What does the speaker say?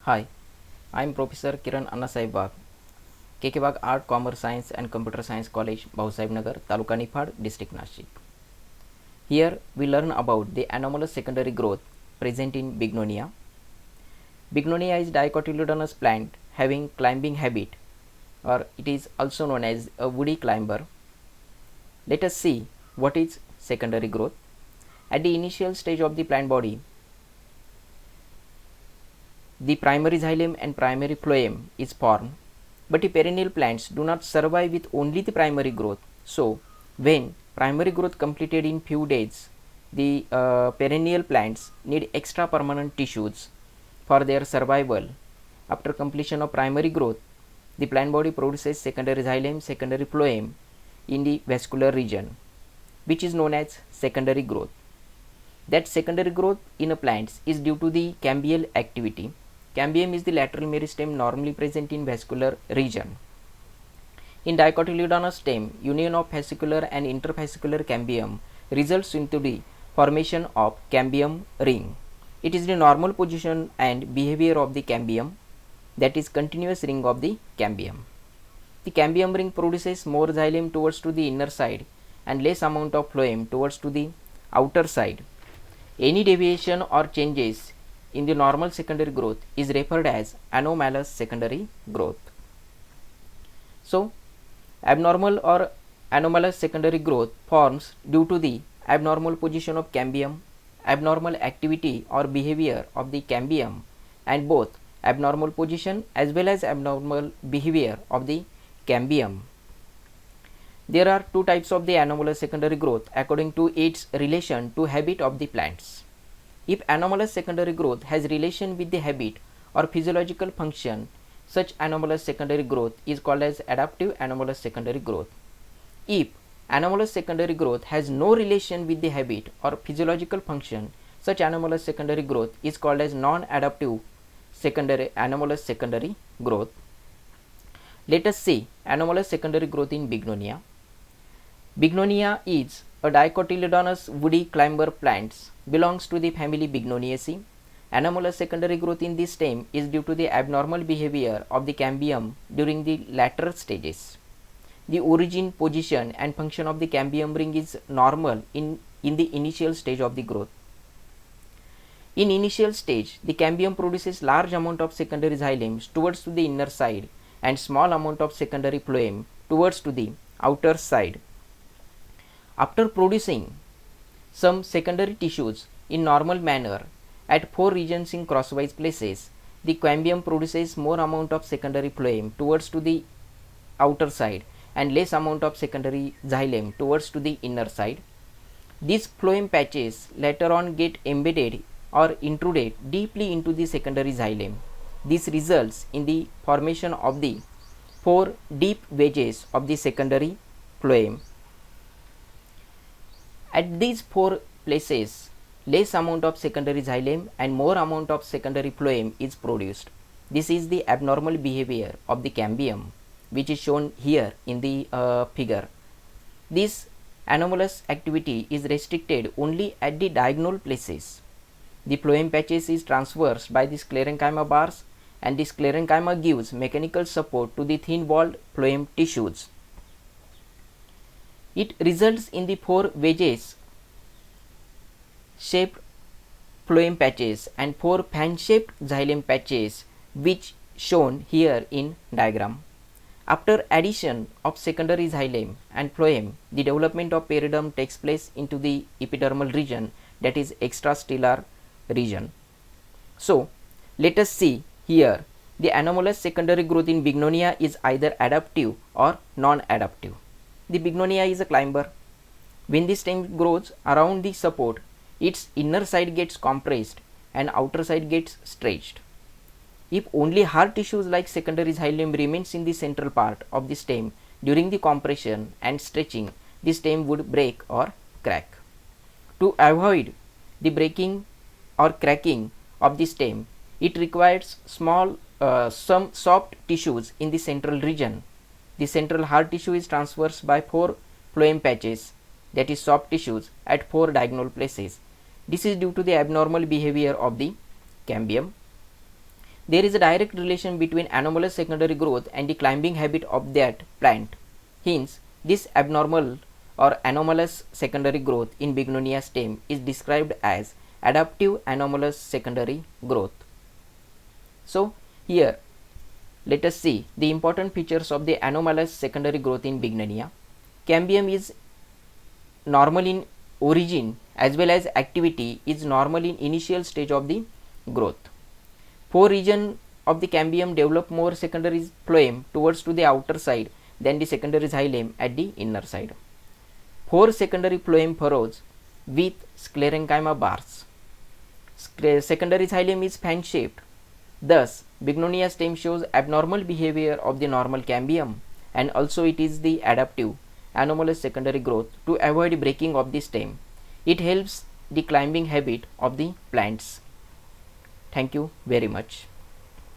Hi, I am Professor Kiran Annasaheb Bagh, KK Bagh Art, Commerce Science and Computer Science College, Bhausaheb Nagar, Taluka Nifad, District Nashik. Here we learn about the anomalous secondary growth present in bignonia. Bignonia is dicotyledonous plant having climbing habit, or it is also known as a woody climber. Let us see what is secondary growth. At the initial stage of the plant body, the primary xylem and primary phloem is formed, but the perennial plants do not survive with only the primary growth. So, when primary growth completed in few days, the perennial plants need extra permanent tissues for their survival. After completion of primary growth, the plant body produces secondary xylem, secondary phloem in the vascular region, which is known as secondary growth. That secondary growth in a plant is due to the cambial activity. Cambium is the lateral meristem normally present in vascular region. In dicotyledonous stem, union of fascicular and interfascicular cambium results into the formation of cambium ring. It is the normal position and behavior of the cambium, that is continuous ring of the cambium. The cambium ring produces more xylem towards to the inner side and less amount of phloem towards to the outer side. Any deviation or changes in the normal secondary growth is referred as anomalous secondary growth. So, abnormal or anomalous secondary growth forms due to the abnormal position of cambium, abnormal activity or behavior of the cambium, and both abnormal position as well as abnormal behavior of the cambium. There are two types of the anomalous secondary growth according to its relation to habit of the plants. If anomalous secondary growth has relation with the habit or physiological function, such anomalous secondary growth is called as adaptive anomalous secondary growth. If anomalous secondary growth has no relation with the habit or physiological function, such anomalous secondary growth is called as non-adaptive anomalous secondary growth. Let us see anomalous secondary growth in bignonia. Bignonia is a dicotyledonous woody climber plants belongs to the family Bignoniaceae. Anomalous secondary growth in this stem is due to the abnormal behavior of the cambium during the latter stages. The origin, position and function of the cambium ring is normal in the initial stage of the growth. In initial stage, the cambium produces large amount of secondary xylems towards to the inner side and small amount of secondary phloem towards to the outer side. After producing some secondary tissues in normal manner at 4 regions in crosswise places, the cambium produces more amount of secondary phloem towards to the outer side and less amount of secondary xylem towards to the inner side. These phloem patches later on get embedded or intruded deeply into the secondary xylem. This results in the formation of the 4 deep wedges of the secondary phloem. At these 4 places, less amount of secondary xylem and more amount of secondary phloem is produced. This is the abnormal behavior of the cambium, which is shown here in the figure. This anomalous activity is restricted only at the diagonal places. The phloem patches is transversed by the sclerenchyma bars, and the sclerenchyma gives mechanical support to the thin-walled phloem tissues. It results in the 4 wedges shaped phloem patches and 4 fan shaped xylem patches, which shown here in diagram. After addition of secondary xylem and phloem, the development of periderm takes place into the epidermal region, that is extrastellar region. So, let us see here the anomalous secondary growth in bignonia is either adaptive or non-adaptive. The bignonia is a climber. When the stem grows around the support, its inner side gets compressed and outer side gets stretched. If only hard tissues like secondary xylem remains in the central part of the stem during the compression and stretching, the stem would break or crack. To avoid the breaking or cracking of the stem, it requires some soft tissues in the central region. The central hard tissue is transversed by 4 phloem patches, that is soft tissues, at 4 diagonal places. This is due to the abnormal behavior of the cambium. There is a direct relation between anomalous secondary growth and the climbing habit of that plant. Hence, this abnormal or anomalous secondary growth in bignonia stem is described as adaptive anomalous secondary growth. So, here let us see the important features of the anomalous secondary growth in bignonia. Cambium is normal in origin as well as activity is normal in initial stage of the growth. 4 region of the cambium develop more secondary phloem towards to the outer side than the secondary xylem at the inner side. 4 secondary phloem furrows with sclerenchyma bars. Secondary xylem is fan shaped. Thus, bignonia stem shows abnormal behavior of the normal cambium, and also it is the adaptive anomalous secondary growth to avoid breaking of the stem. It helps the climbing habit of the plants. Thank you very much.